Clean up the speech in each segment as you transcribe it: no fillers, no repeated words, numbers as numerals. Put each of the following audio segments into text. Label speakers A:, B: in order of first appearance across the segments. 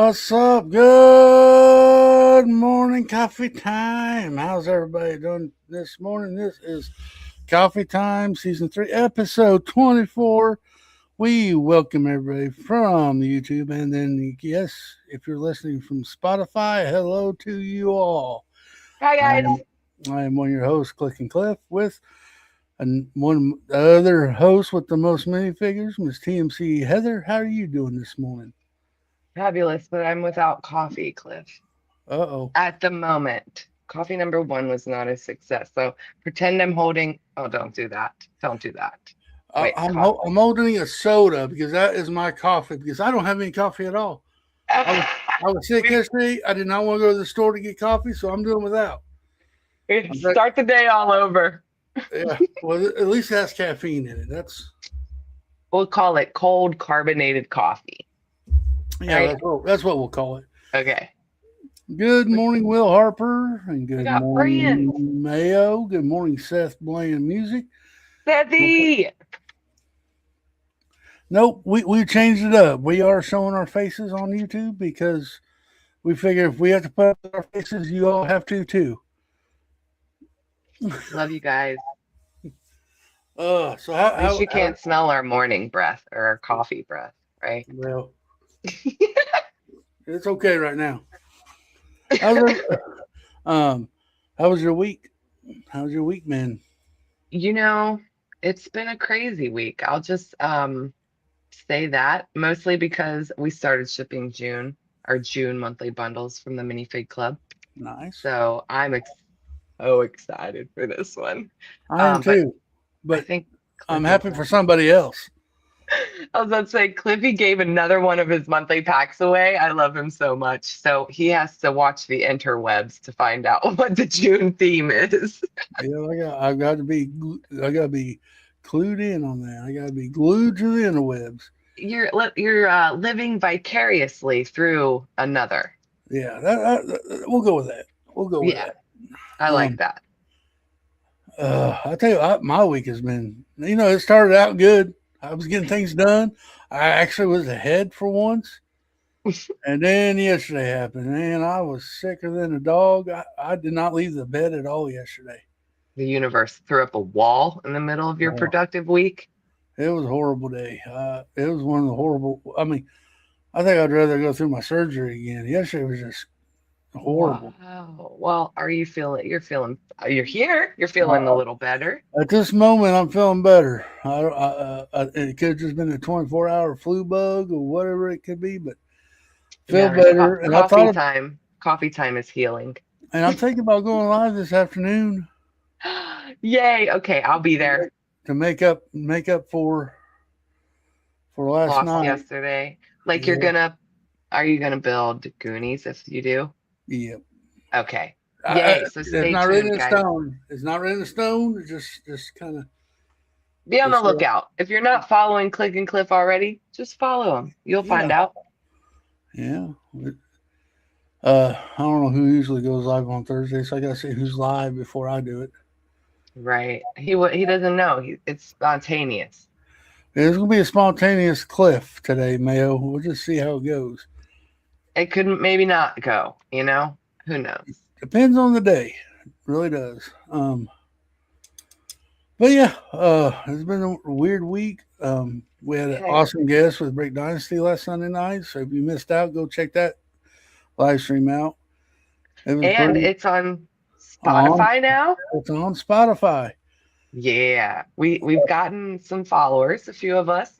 A: What's up? Good morning, coffee time. How's everybody doing this morning? This is Coffee Time, Season 3, Episode 24. We welcome everybody from the YouTube, and then, yes, if you're listening from Spotify, hello to you all.
B: Hi, guys.
A: I am one of your hosts, Clicken Cliff, with one other host with the most minifigures, Miss TMC Heather. How are you doing this morning?
B: Fabulous, but I'm without coffee, Cliff.
A: Uh-oh.
B: At the moment. Coffee number 1 was not a success. So pretend I'm holding. Oh, don't do that. Don't do that. Wait,
A: I'm holding a soda because that is my coffee because I don't have any coffee at all. I was sick yesterday. I did not want to go to the store to get coffee, so I'm doing without.
B: Start the day all over.
A: Yeah, well, at least it has caffeine in it.
B: We'll call it cold carbonated coffee.
A: Yeah, right? That's what we'll call it.
B: Okay.
A: Good morning, Will Harper, and good morning, Mayo. Good morning, Seth Bland Music.
B: Sethy!
A: Nope, we changed it up. We are showing our faces on YouTube because we figure if we have to put up our faces, you all have to too.
B: Love you guys.
A: So
B: at least you can't smell our morning breath or our coffee breath, right?
A: Well, it's okay right now. How was your week? How's your week, man?
B: You know, it's been a crazy week. I'll just say that mostly because we started shipping our June monthly bundles from the Minifig Club.
A: Nice.
B: So I'm so excited for this one.
A: I am too. But I think I'm happy for somebody else.
B: I was about to say, Cliffy gave another one of his monthly packs away. I love him so much. So he has to watch the interwebs to find out what the June theme is.
A: Yeah, I got to be clued in on that. I got to be glued to the interwebs.
B: You're living vicariously through another.
A: Yeah, we'll go with that. We'll go with that.
B: I like that.
A: I tell you, my week has been. It started out good. I was getting things done. I actually was ahead for once. And then yesterday happened, and I was sicker than a dog. I did not leave the bed at all yesterday.
B: The universe threw up a wall in the middle of your productive week.
A: It was a horrible day. It was one of the horrible. I mean, I think I'd rather go through my surgery again. Yesterday was just horrible.
B: Wow. Well, you're here. You're feeling a little better.
A: At this moment, I'm feeling better. It could have just been a 24-hour flu bug or whatever it could be, but feel better.
B: Coffee time is healing.
A: And I'm thinking about going live this afternoon.
B: Yay! Okay, I'll be there
A: to make up for last night
B: yesterday. Like are you gonna build Goonies if you do?
A: Yep.
B: Okay. Yay! So stay tuned,
A: it's not written in stone. It's not written in stone. It's just kind of
B: be on the lookout. If you're not following Click and Cliff already, just follow them. You'll find out.
A: Yeah. I don't know who usually goes live on Thursday, so I gotta see who's live before I do it.
B: Right. He doesn't know. It's spontaneous.
A: It's gonna be a spontaneous Cliff today, Mayo. We'll just see how it goes.
B: It could maybe not go. Who knows?
A: Depends on the day. It really does. But yeah, it's been a weird week. We had an awesome guest with Break Dynasty last Sunday night. So if you missed out, go check that live stream out.
B: It's on Spotify now.
A: It's on Spotify.
B: Yeah, we've gotten some followers, a few of us,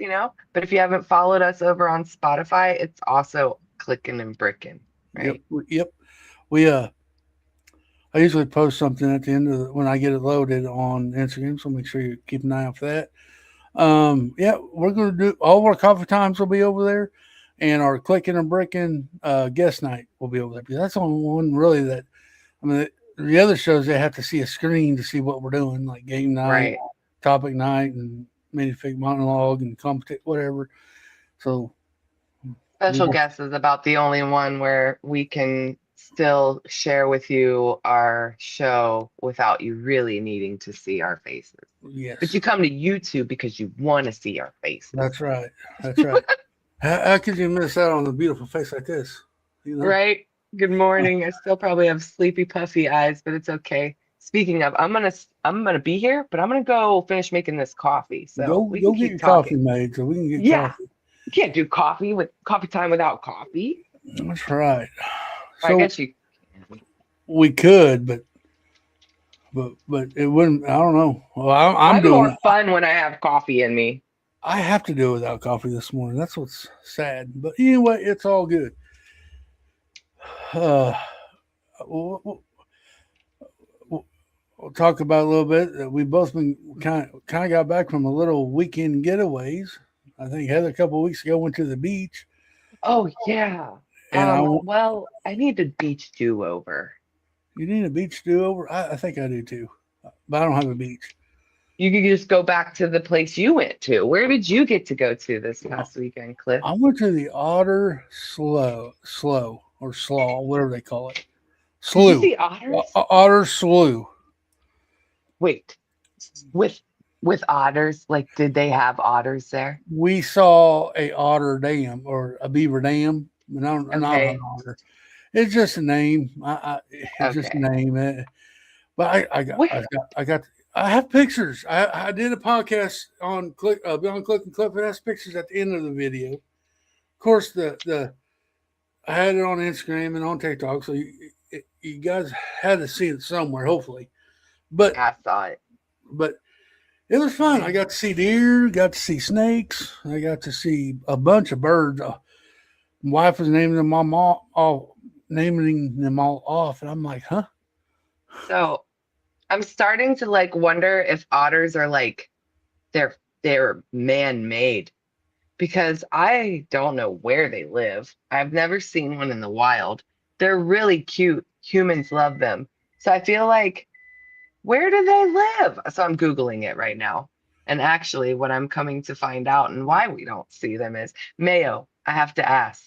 B: But if you haven't followed us over on Spotify, it's also Clicking and Bricken, right?
A: Yep. I usually post something at the end of when I get it loaded on Instagram, so make sure you keep an eye out for that. We're going to do all of our coffee times will be over there, and our Clicking and Bricken guest night will be over there. Because that's the only one really that, the other shows they have to see a screen to see what we're doing, like game night, topic night, and minifig monologue and competition, whatever. So
B: special guest is about the only one where we can still share with you our show without you really needing to see our faces.
A: Yes.
B: But you come to YouTube because you want to see our faces.
A: That's right. How could you miss out on a beautiful face like this? you know.
B: Right? Good morning. I still probably have sleepy, puffy eyes, but it's okay. Speaking of, I'm gonna be here, but I'm gonna go finish making this coffee, so we
A: Go
B: can
A: get
B: keep
A: your coffee
B: talking.
A: made so we can get
B: Yeah,
A: coffee.
B: you can't do coffee time without coffee.
A: That's right.
B: I
A: So
B: guess you can.
A: we could, but it wouldn't. I don't know. Well, I'm
B: I'm
A: doing
B: more
A: it.
B: fun when I have coffee in me.
A: I have to do it without coffee this morning. That's what's sad. But anyway, it's all good. Uh, we'll, we'll talk about a little bit. We both been kind of got back from a little weekend getaways. I think Heather a couple of weeks ago went to the beach,
B: Oh yeah.
A: and
B: Well, I need a beach do-over.
A: you need a beach do over. I think I do too, but I don't have a beach.
B: You could just go back to the place you went to. Where did you get to go to this
A: Uh,
B: past weekend, Cliff?
A: I went to the Otter Slow or Slaw, whatever they call it,
B: Did you
A: Slough,
B: see otters?
A: Otter Slough.
B: Wait, with with otters? Like, did they have otters there?
A: We saw a otter dam or a beaver dam, but not an
B: Okay,
A: otter. It's just a name. It's just a
B: okay.
A: name. But
B: Where?
A: I got, I have pictures. I did a podcast on on Click and Clip. It has pictures at the end of the video. Of course, the I had it on Instagram and on TikTok, so you guys had to see it somewhere, hopefully. But
B: I saw it.
A: but it was fun. I got to see deer, got to see snakes, I got to see a bunch of birds. My wife was naming them all off, and I'm like, huh?
B: So I'm starting to like wonder if otters are like they're man-made because I don't know where they live. I've never seen one in the wild. They're really cute. Humans love them. So I feel like where do they live? So I'm Googling it right now. And actually, what I'm coming to find out and why we don't see them is Mayo, I have to ask,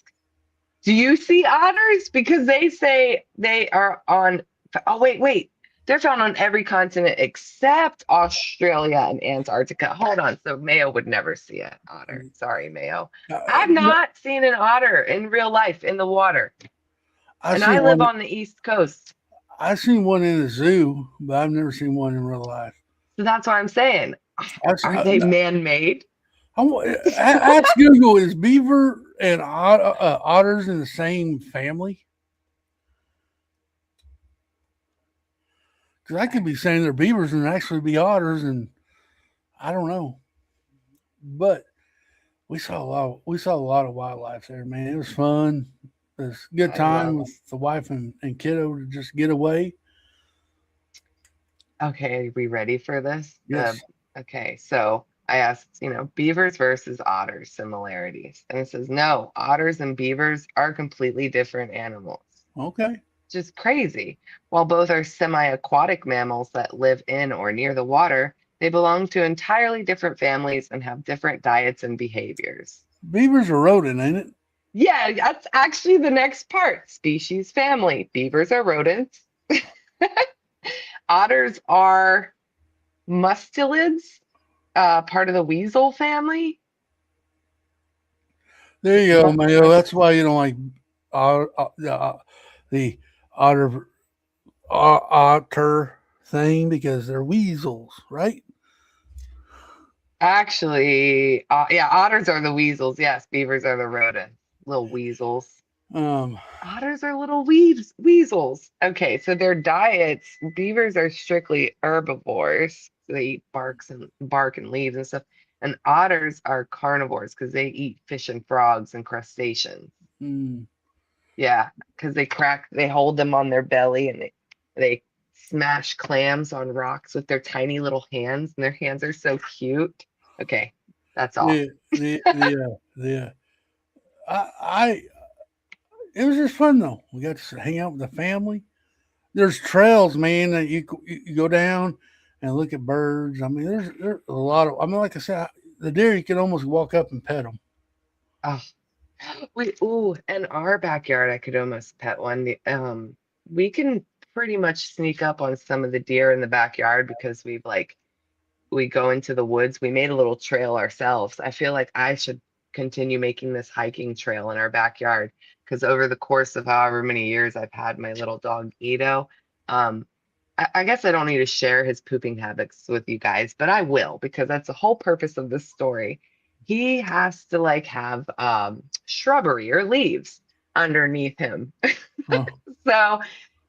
B: do you see otters? Because they say they are on, oh, wait. They're found on every continent except Australia and Antarctica. Hold on. So Mayo would never see an otter. Sorry, Mayo. I've
A: No,
B: not seen an otter in real life in the water.
A: I
B: And
A: seen
B: I live
A: one.
B: on the East Coast.
A: I seen one in the zoo, but I've never seen one in real life.
B: So that's what I'm saying.
A: I,
B: Are they man-made?
A: ask Google, is beaver and otters in the same family? Because I could be saying they're beavers and actually be otters, and I don't know. But we saw a lot of wildlife there, man. It was fun. It was a good
B: I love
A: time with the wife and kiddo to just get away.
B: Okay, are we ready for this?
A: Yes.
B: Okay, so I asked, beavers versus otters similarities. And it says, no, otters and beavers are completely different animals.
A: Okay.
B: Just crazy. While both are semi-aquatic mammals that live in or near the water, they belong to entirely different families and have different diets and behaviors.
A: Beavers are rodent, ain't it?
B: Yeah, that's actually the next part. Species family. Beavers are rodents. Otters are mustelids, part of the weasel family.
A: There you go, Mayo. That's why you don't like the otter otter thing because they're weasels, right?
B: Actually, yeah, otters are the weasels. Yes, beavers are the rodents. Little weasels.
A: Um,
B: Otters are little weasels. Okay, so their diets, beavers are strictly herbivores. So they eat bark and leaves and stuff. And otters are carnivores because they eat fish and frogs and crustaceans.
A: mm,
B: Yeah, because they hold them on their belly and they smash clams on rocks with their tiny little hands, and their hands are so cute. Okay, that's all.
A: the I it was just fun though. We got to hang out with the family. There's trails, man, that you go down and look at birds. I mean, there's a lot of. I mean, like I said, the deer you can almost walk up and pet them.
B: Oh, in our backyard, I could almost pet one. We can pretty much sneak up on some of the deer in the backyard because we go into the woods. We made a little trail ourselves. I feel like I should continue making this hiking trail in our backyard because over the course of however many years I've had my little dog Ito, um, I guess I don't need to share his pooping habits with you guys, but I will because that's the whole purpose of this story. He has to like have shrubbery or leaves underneath him.
A: Oh,
B: So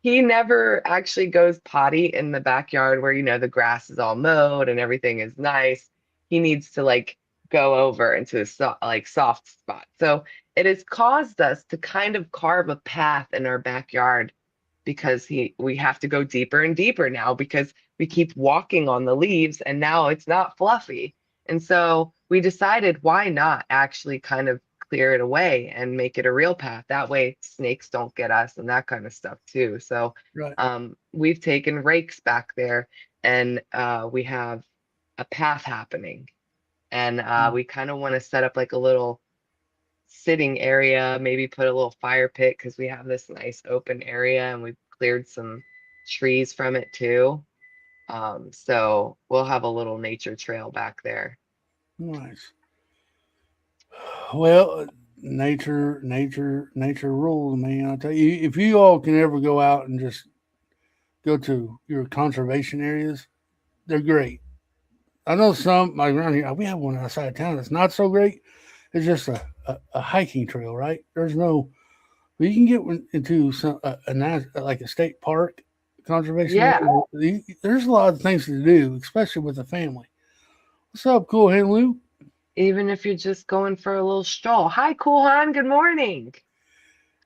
B: he never actually goes potty in the backyard where, the grass is all mowed and everything is nice. He needs to like go over into a like soft spot. So it has caused us to kind of carve a path in our backyard because we have to go deeper and deeper now because we keep walking on the leaves and now it's not fluffy. And so we decided why not actually kind of clear it away and make it a real path. That way snakes don't get us and that kind of stuff too. So
A: right.
B: we've taken rakes back there and we have a path happening. And we kind of want to set up like a little sitting area, maybe put a little fire pit because we have this nice open area and we've cleared some trees from it too. So we'll have a little nature trail back there.
A: Nice. Well, nature rules, man. I tell you, if you all can ever go out and just go to your conservation areas, they're great. I know some like around here. We have one outside of town that's not so great. It's just a hiking trail, right? There's no. But you can get into some a nice like a state park conservation
B: Yeah,
A: area. There's a lot of things to do, especially with the family. What's up, Cool Hand Lou?
B: even if you're just going for a little stroll. Hi, Cool Han. Good morning.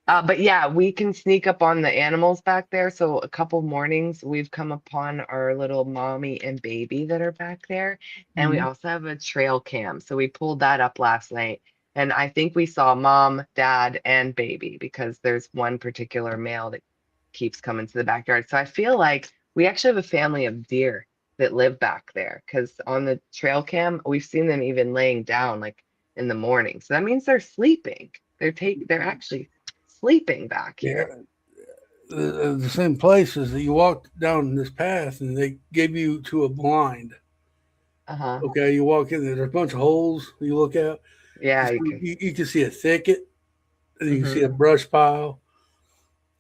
B: But yeah, we can sneak up on the animals back there. So a couple mornings we've come upon our little mommy and baby that are back there. And we
A: Mm-hmm.
B: also have a trail cam. So we pulled that up last night. And I think we saw mom, dad, and baby because there's one particular male that keeps coming to the backyard. So I feel like we actually have a family of deer that live back there because on the trail cam, we've seen them even laying down like in the morning. So that means they're sleeping. They're actually sleeping back
A: Yeah,
B: here.
A: the same places that you walk down this path and they give you to a blind.
B: Uh-huh.
A: Okay, you walk in there, there's a bunch of holes you look at.
B: Yeah, you can.
A: You can see a thicket, and you can see
B: Hmm.
A: a brush pile,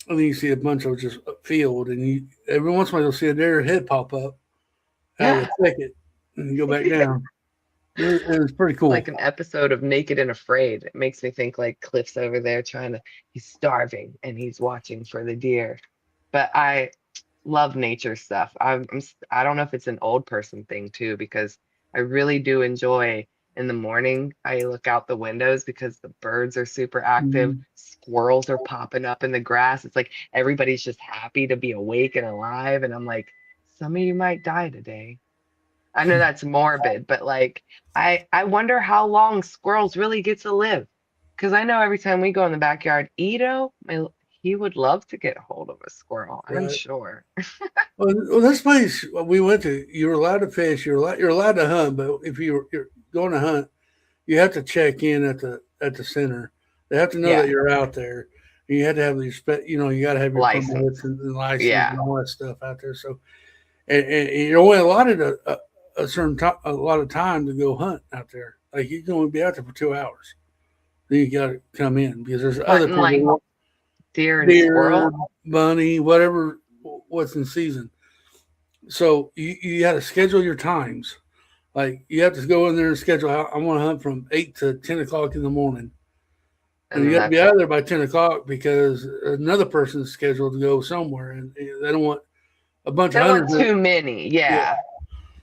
A: and then you see a bunch of just field. And you every once in a while you'll see a deer head pop up out of the thicket, and you go back down. It's pretty
B: Like
A: cool.
B: an episode of Naked and Afraid. It makes me think like Cliff's over there he's starving and he's watching for the deer. But I love nature stuff. I don't know if it's an old person thing too, because I really do enjoy in the morning. I look out the windows because the birds are super active.
A: Mhm.
B: Squirrels are popping up in the grass. It's like everybody's just happy to be awake and alive. And I'm like, some of you might die today. I know that's morbid, but like I wonder how long squirrels really get to live. Because I know every time we go in the backyard, he would love to get hold of a squirrel, I'm
A: Right.
B: sure.
A: Well, this place we went to, you were allowed to fish. You're allowed to hunt, but if you're going to hunt, you have to check in at the center. They have to know that
B: Yeah,
A: you're out there. And you have to have these, you got to have your permits
B: license.
A: and license and
B: Yeah.
A: all that stuff out there. So, and you're only allotted a certain time, a lot of time to go hunt out there. Like you can only be out there for 2 hours. Then you got to come in because there's other
B: Hunting like
A: people,
B: deer and
A: deer,
B: squirrel.
A: bunny, whatever, what's in season. So you got to schedule your times. Like you have to go in there and schedule. I want to hunt from 8 to 10 o'clock in the morning, and
B: And
A: you
B: then
A: got to be
B: that's
A: out of
B: it.
A: there by 10 o'clock because another person's scheduled to go somewhere, and they don't want a bunch
B: They
A: of
B: don't want
A: hunters.
B: too many.
A: Yeah,
B: Yeah.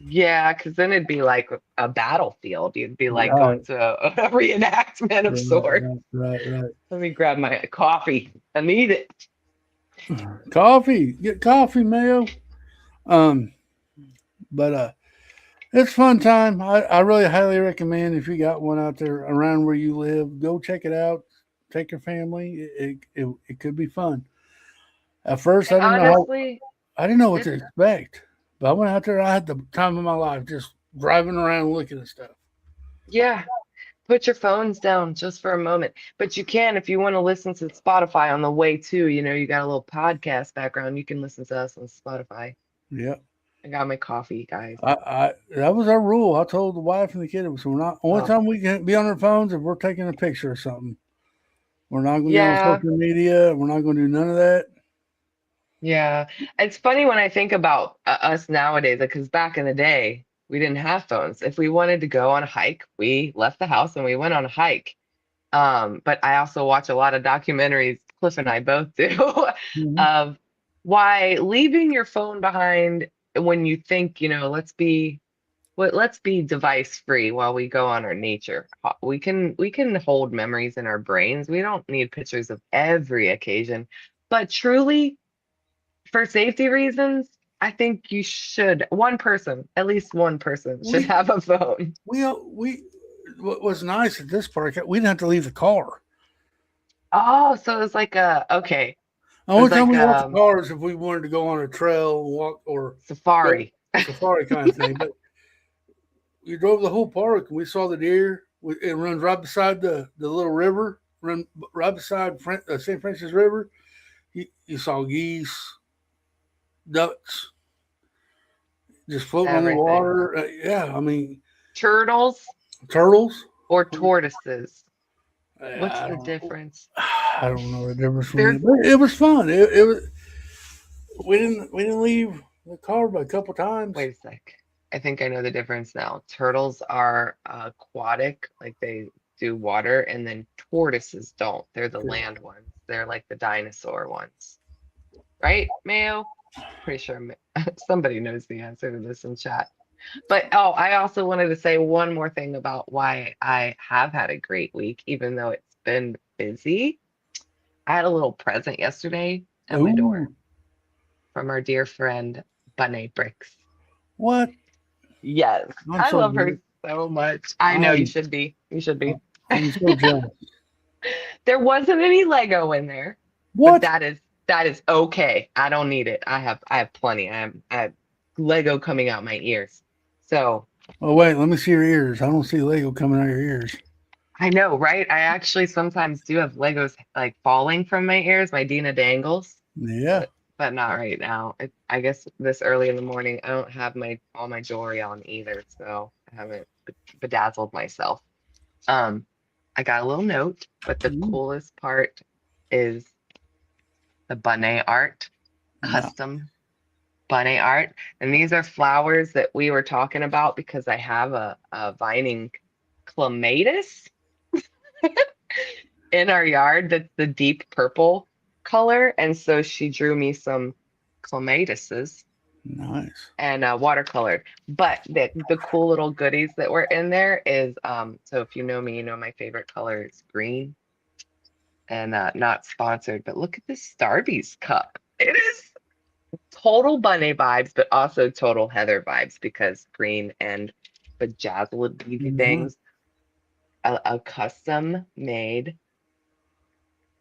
B: Yeah, because then it'd be like a battlefield. You'd be like
A: right,
B: going to a reenactment of sorts.
A: right.
B: Let me grab my coffee. I need it.
A: Coffee, get coffee, Mayo. Um, but it's fun time. I really highly recommend if you got one out there around where you live, go check it out. Take your family. It could be fun. At first,
B: And honestly,
A: I didn't know what
B: it
A: to expect, but I went out there. I had the time of my life, just driving around looking at stuff.
B: yeah, put your phones down just for a moment. But you can if you want to listen to Spotify on the way too. You got a little podcast background. You can listen to us on Spotify.
A: Yeah,
B: I got my coffee, guys.
A: I that was our rule. I told the wife and the kid it was we're not only
B: Oh,
A: time we can be on our phones if we're taking a picture or something. We're not going to get on
B: Yeah.
A: social media. We're not going to do none of that.
B: Yeah. It's funny when I think about us nowadays, because back in the day, we didn't have phones. If we wanted to go on a hike, we left the house and we went on a hike. But I also watch a lot of documentaries, Cliff and I both do,
A: Mhm.
B: of why leaving your phone behind when you think, let's be device free while we go on our nature. We can hold memories in our brains. We don't need pictures of every occasion, but truly for safety reasons, I think you should one person, at least one person should
A: We
B: have a phone.
A: we what was nice at this park, we didn't have to leave the car.
B: Oh, so it was like a okay.
A: The
B: It was
A: only time
B: like
A: we left the car is if we wanted to go on a trail, walk, or go
B: safari.
A: safari kind of thing. But we drove the whole park and we saw the deer. It runs right beside the little river, run right beside St. Francis River. You saw geese, ducks, just floating on the
B: Everything.
A: water. Yeah, I mean
B: Turtles
A: turtles.
B: or tortoises? What's
A: I
B: the
A: don't.
B: difference?
A: I don't know the difference between
B: They're
A: it, but it was fun. It was. We didn't leave the car but a couple times.
B: wait a sec. I think I know the difference now. Turtles are aquatic, like they do water, and then tortoises don't. They're the land ones. They're like the dinosaur ones. Right, Mayo? Pretty sure somebody knows the answer to this in chat. But oh, I also wanted to say one more thing about why I have had a great week, even though it's been busy. I had a little present yesterday at my door
A: Ooh,
B: from our dear friend Bunny Bricks.
A: what?
B: Yes,
A: I'm
B: I
A: so
B: love her
A: jealous.
B: so much. I know you
A: I'm
B: should be. You should be.
A: I'm so jealous.
B: There wasn't any Lego in there, but
A: What?
B: that is okay. I don't need it. I have plenty. I have Lego coming out my ears. So
A: Oh wait, let me see your ears. I don't see Lego coming out of your ears.
B: I know, right? I actually sometimes do have Legos like falling from my ears, my Dina dangles,
A: Yeah.
B: but not right now. I guess this early in the morning, I don't have my all my jewelry on either, so I haven't bedazzled myself. Um, I got a little note, but the
A: Ooh,
B: coolest part is the bunny art,
A: no.
B: custom bunny art. And these are flowers that we were talking about because I have a vining clematis in our yard that's the deep purple color. And so she drew me some clematises
A: Nice.
B: and watercolored. But the cool little goodies that were in there is so if you know me, you know my favorite color is green and not sponsored, but look at this Starbucks cup. It is total bunny vibes, but also total Heather vibes because green and bejazzled beauty
A: Nice.
B: things. A custom made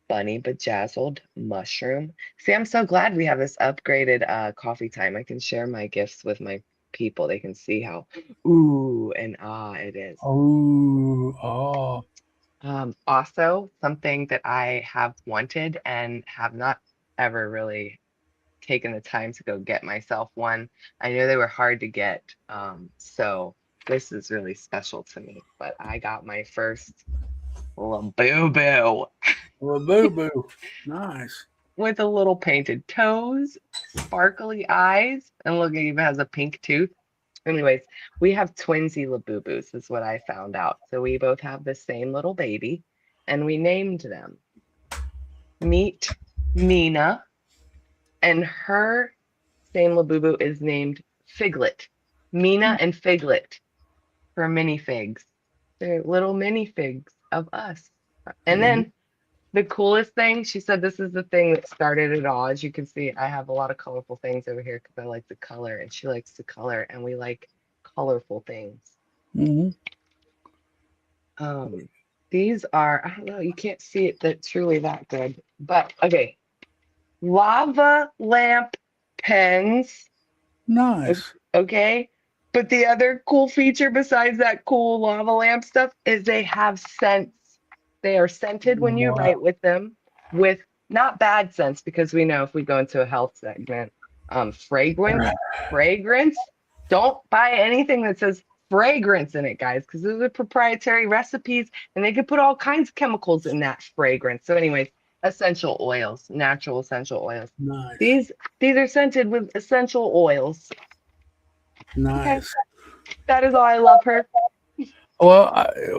B: bunny bejazzled mushroom. See, I'm so glad we have this upgraded coffee time. I can share my gifts with my people. They can see how ooh and ah it is.
A: Oh, oh.
B: Also, something that I have wanted and have not ever really taken the time to go get myself one. I knew they were hard to get, so this is really special to me. But I got my first little boo boo
A: Well, boo boo. Nice.
B: with a little painted toes, sparkly eyes, and look, it even has a pink tooth. Anyways, we have twinsy Labubus, is what I found out. So we both have the same little baby, and we named them. Meet Mina, and her same Labubu is named Figlet. Mina and Figlet for minifigs. They're little minifigs of us. And
A: Yeah.
B: then the coolest thing, she said this is the thing that started it all. As you can see, I have a lot of colorful things over here because I like the color and she likes to color and we like colorful things.
A: Mm-hmm.
B: Um, these are, I don't know, you can't see it that truly that good, but okay. Lava lamp pens.
A: Nice.
B: Okay. But the other cool feature besides that cool lava lamp stuff is they have scents. They are scented when you
A: Wow.
B: write with them with not bad scents because we know if we go into a health segment, fragrance, fragrance. Don't buy anything that says fragrance in it, guys, because those are proprietary recipes and they could put all kinds of chemicals in that fragrance. So, anyways, essential oils, natural essential oils.
A: Nice.
B: These are scented with essential oils. Okay,
A: Nice.
B: that is all. I love her.
A: Well,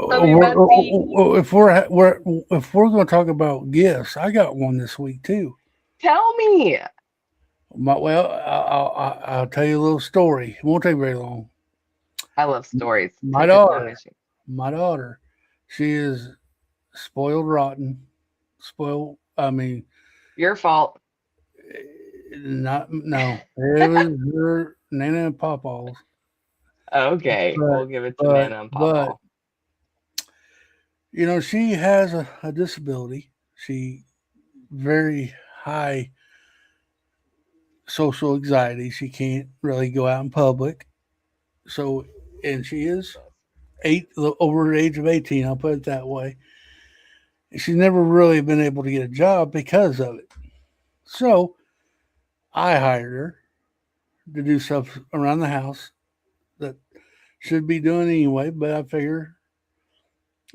B: Love you, bestie.
A: if we're going to talk about gifts, I got one this week too.
B: Tell me.
A: I'll tell you a little story. It won't take very long.
B: I love stories.
A: My
B: Take as long
A: daughter,
B: as you.
A: my daughter, she is spoiled rotten. Spoiled. I mean,
B: Your fault.
A: not no. It was her Nana and Papa's.
B: Okay,
A: But
B: we'll give it to
A: but
B: Nana and
A: but
B: Papa.
A: she has a disability. She very high social anxiety. She can't really go out in public. So, and she is over the age of 18. I'll put it that way. She's never really been able to get a job because of it. So I hired her to do stuff around the house that should be doing anyway. But I figure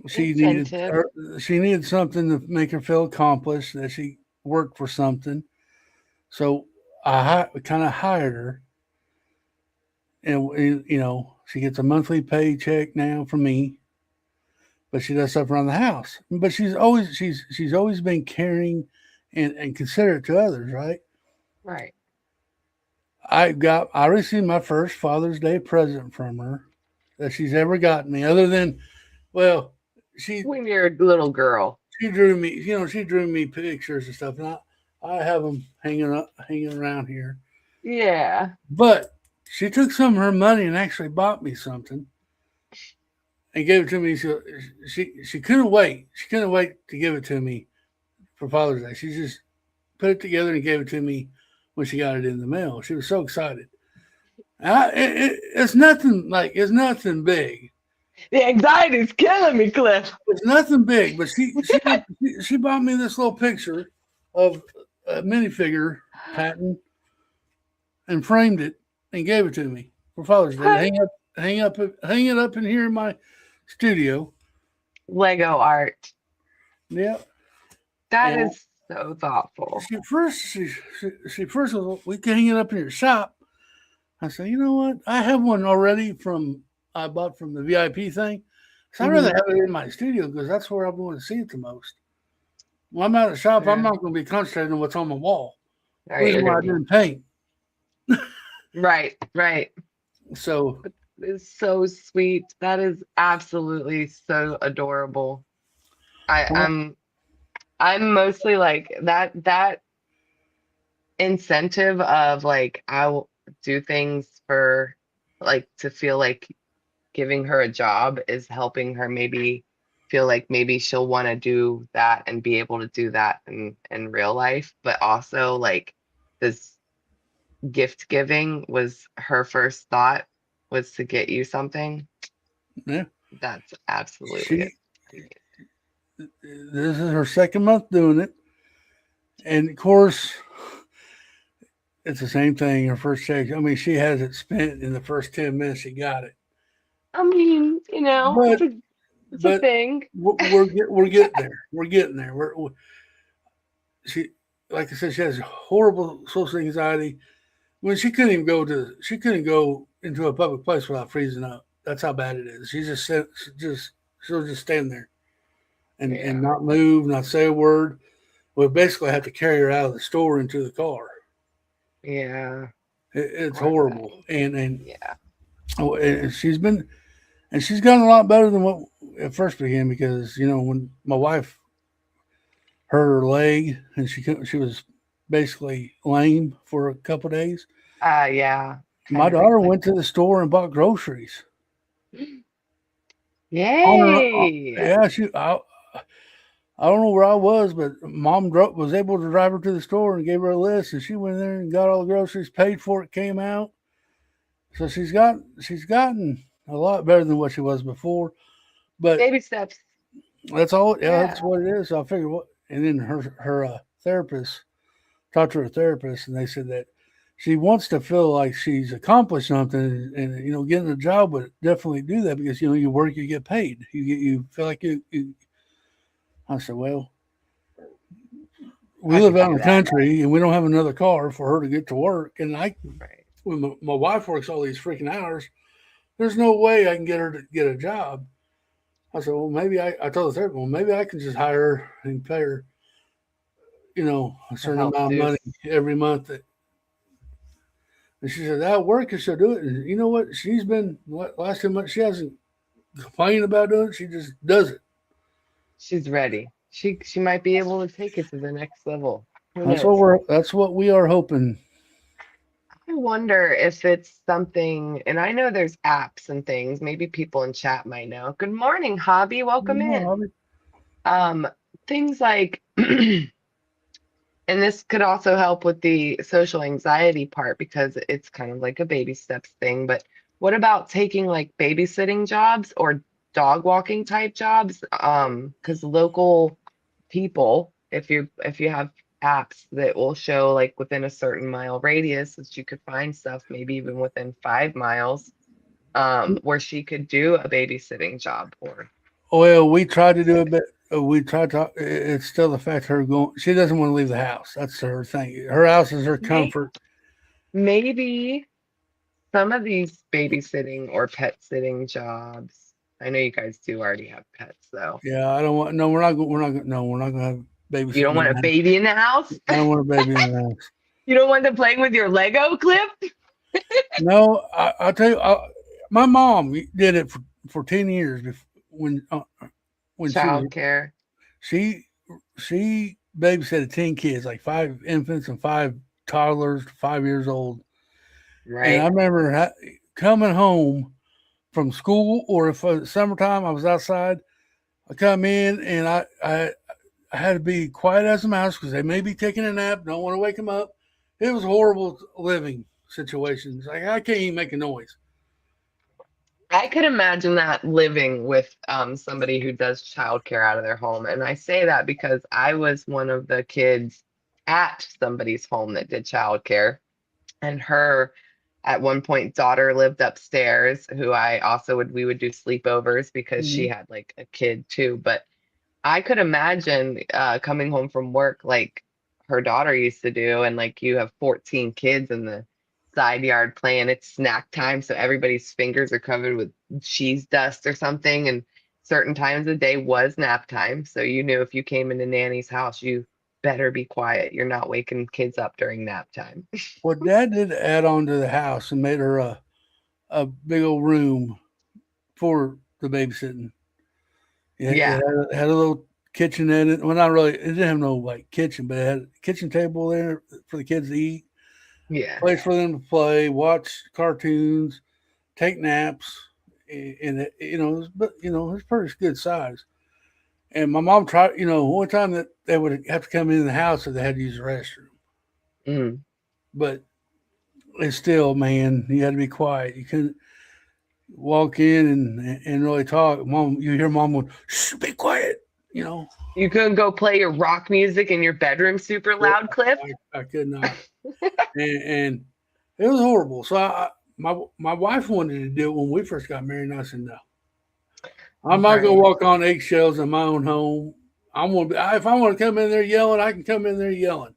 A: she needed
B: Incentive.
A: she needed something to make her feel accomplished, that she worked for something. So I kind of hired her, and she gets a monthly paycheck now from me, but she does stuff around the house. But she's always been caring and considerate to others, right?
B: Right.
A: I received my first Father's Day present from her that she's ever gotten me, other than, well, she
B: When you're a little girl.
A: she drew me, she drew me pictures and stuff, and I have them hanging around here.
B: Yeah.
A: But she took some of her money and actually bought me something and gave it to me. She couldn't wait. She couldn't wait to give it to me for Father's Day. She just put it together and gave it to me when she got it in the mail. She was so excited. It's nothing big.
B: The anxiety's killing me, Cliff.
A: It's nothing big, but she bought me this little picture of a minifigure pattern and framed it and gave it to me for Father's Day. Hang it up in here in my studio.
B: Lego art.
A: Yeah.
B: That
A: And
B: is so thoughtful.
A: she first was, we can hang it up in your shop. I said, you know what? I have one already I bought from the VIP thing. So I'd rather have it in my studio because that's where I'm going to see it the most. When I'm at the shop, I'm not going to be concentrating on what's on my wall.
B: Right,
A: Reason why I didn't paint.
B: right.
A: So
B: It's so sweet. That is absolutely so adorable. I'm mostly like that incentive of like I'll do things for like to feel like giving her a job is helping her maybe feel like maybe she'll want to do that and be able to do that in real life. But also like this gift giving was her first thought was to get you something.
A: yeah,
B: That's absolutely
A: she
B: it.
A: this is her second month doing it, and of course it's the same thing. Her first check. I mean, she has it spent in the first 10 minutes. She got it,
B: I mean,
A: but
B: it's a
A: but
B: thing.
A: we're getting there. We're getting there. She, like I said, she has horrible social anxiety. When she couldn't go into a public place without freezing up. That's how bad it is. She'll just stand there and not move, not say a word. We basically have to carry her out of the store into the car.
B: Yeah.
A: It's
B: Poor
A: horrible,
B: thing.
A: and
B: Yeah.
A: she's gotten a lot better than what it first began, because when my wife hurt her leg and she was basically lame for a couple of days.
B: Yeah.
A: My daughter went to the store and bought groceries.
B: Yay.
A: Yeah, I don't know where I was, but mom was able to drive her to the store and gave her a list, and she went there and got all the groceries, paid for it, came out. So she's gotten a lot better than what she was before. But
B: Baby steps.
A: that's all. Yeah, that's what it is. So I figured and then her therapist talked to her therapist, and they said that she wants to feel like she's accomplished something, and getting a job would definitely do that because you work, you get paid, you feel like you. I said, well, we
B: I
A: live
B: could
A: out in
B: do
A: the
B: that.
A: country and we don't have another car for her to get to work, and
B: Right.
A: when my wife works all these freaking hours, there's no way I can get her to get a job. I said, well, maybe I told the therapist, well, maybe I can just hire her and pay her, a
B: To
A: certain
B: help
A: amount of
B: do.
A: money every month. And she said, that'll work and she'll do it. And you know what? She's been, last 2 months, she hasn't complained about doing it. She just does it.
B: She's ready. She might be able to take it to the next level. Who knows?
A: That's what we are hoping.
B: I wonder if it's something, and I know there's apps and things. Maybe people in chat might know. Good morning, Hobby. Welcome in. Um, things like, and this could also help with the social anxiety part because it's kind of like a baby steps thing. But what about taking like babysitting jobs or dog walking type jobs? Because local people, if you have apps that will show like within a certain mile radius that you could find stuff, maybe even within 5 miles, where she could do a babysitting job or
A: Well, we tried to do it, but we tried to. It's still the fact her going. She doesn't want to leave the house. That's her thing. Her house is her
B: may,
A: comfort.
B: maybe some of these babysitting or pet sitting jobs. I know you guys do already have pets though.
A: Yeah, I don't want. No, we're not. No, we're not going to have
B: You don't
A: babysitting in
B: want a
A: the house.
B: baby in the house?
A: I don't want a baby in the house.
B: You don't want them playing with your Lego clip?
A: No, I'll tell you. My mom did it for 10 years when
B: Childcare,
A: she she babysitted 10 kids, like 5 infants and 5 toddlers, 5 years old. And I
B: right?
A: remember coming home from school, or if summertime I was outside, I come in and I had to be quiet as a mouse because they may be taking a nap. Don't want to wake them up. It was horrible living situations. Like I can't even make a noise.
B: I could imagine that living with somebody who does childcare out of their home. And I say that because I was one of the kids at somebody's home that did childcare. And her, at one point, daughter lived upstairs, who I also we would do sleepovers because she
A: Mhm.
B: had like a kid too. But I could imagine coming home from work like her daughter used to do, and like you have 14 kids in the side yard playing. It's snack time, so everybody's fingers are covered with cheese dust or something. And certain times of the day was nap time, so you knew if you came into Nanny's house, you better be quiet. You're not waking kids up during nap time.
A: What Dad did add on to the house and made her a big old room for the babysitting. It
B: Yeah,
A: had a little kitchen in it. Well, not really. It didn't have no like kitchen, but it had a kitchen table there for the kids to eat,
B: yeah.
A: place for them to play, watch cartoons, take naps, and but it's pretty good size. And my mom tried, one time that they would have to come in the house if they had to use the restroom,
B: Mm.
A: but it's still, man, you had to be quiet. You couldn't walk in and really talk. Mom, you hear mom going, "Shh, be quiet," you know.
B: You couldn't go play your rock music in your bedroom super loud, Cliff?
A: I could not, and it was horrible. So my wife wanted to do it when we first got married, and I said no. I'm not gonna
B: Right.
A: walk on eggshells in my own home. I'm gonna be, if I want to come in there yelling, I can come in there yelling.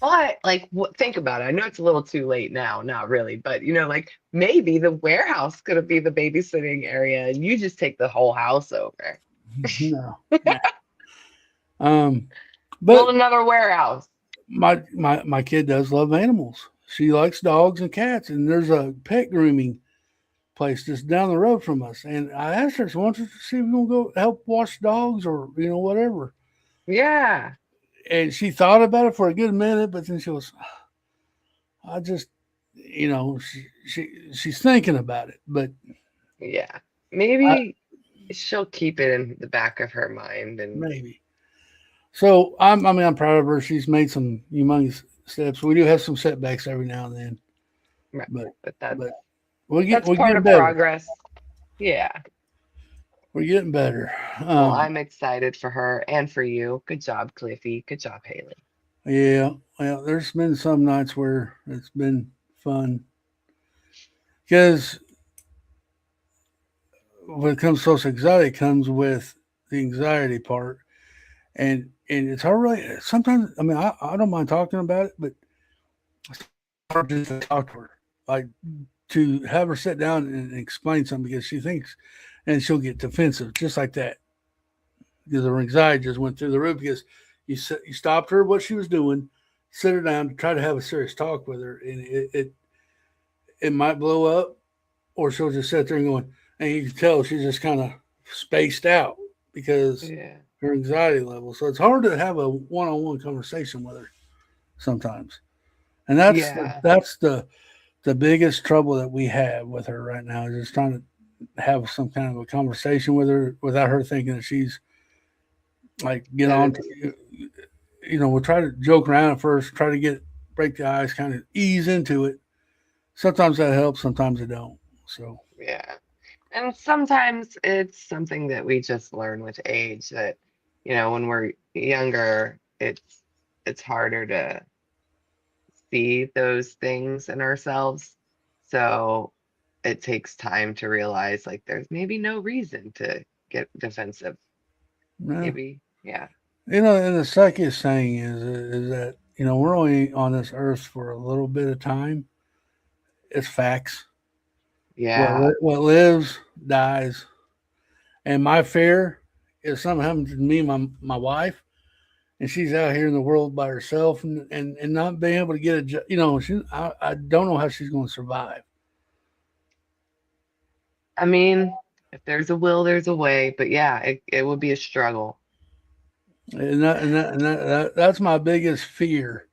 B: But like, think about it. I know it's a little too late now, not really, but like maybe the warehouse could be the babysitting area, and you just take the whole house over.
A: No, no. Um,
B: Build
A: but
B: another warehouse.
A: my kid does love animals. She likes dogs and cats, and there's a pet grooming place just down the road from us. And I asked her, so why don't you see if you want to go help wash dogs or whatever.
B: Yeah,
A: And she thought about it for a good minute, but then she was, I just, she's thinking about it, but
B: yeah.
A: I,
B: Maybe she'll keep it in the back of her mind, and
A: maybe. So I'm proud of her. She's made some humongous steps. We do have some setbacks every now and then,
B: right,
A: but
B: but
A: but
B: that's
A: we're
B: part
A: getting
B: of
A: better.
B: progress. Yeah.
A: We're getting better.
B: Well, I'm excited for her and for you. Good job, Cliffy. Good job, Haley.
A: Yeah, well, there's been some nights where it's been fun because when it comes to social anxiety, it comes with the anxiety part, and it's hard. Really, sometimes I mean I don't mind talking about it, but it's hard just to talk to her, like to have her sit down and explain something because she thinks, and she'll get defensive just like that because her anxiety just went through the roof because you stopped her what she was doing, sit her down to try to have a serious talk with her, and it might blow up, or she'll just sit there and going, and you can tell she's just kind of spaced out because
B: Yeah.
A: her anxiety level. So it's hard to have a one-on-one conversation with her sometimes, and
B: Yeah.
A: that's the biggest trouble that we have with her right now is just trying to have some kind of a conversation with her without her thinking that she's like get
B: That
A: on
B: it's
A: to we'll try to joke around at first, try to get break the ice, kind of ease into it. Sometimes that helps, sometimes it don't. So
B: yeah. And sometimes it's something that we just learn with age that, when we're younger, it's harder to see those things in ourselves. So it takes time to realize like there's maybe no reason to get defensive.
A: yeah.
B: Maybe, yeah.
A: And the second saying is that we're only on this earth for a little bit of time. It's facts.
B: Yeah.
A: What lives dies, and my fear is something happens to me, and my wife, and she's out here in the world by herself, and not being able to get a job. I don't know how she's going to survive.
B: I mean, if there's a will, there's a way, but yeah, it would be a struggle.
A: That's my biggest fear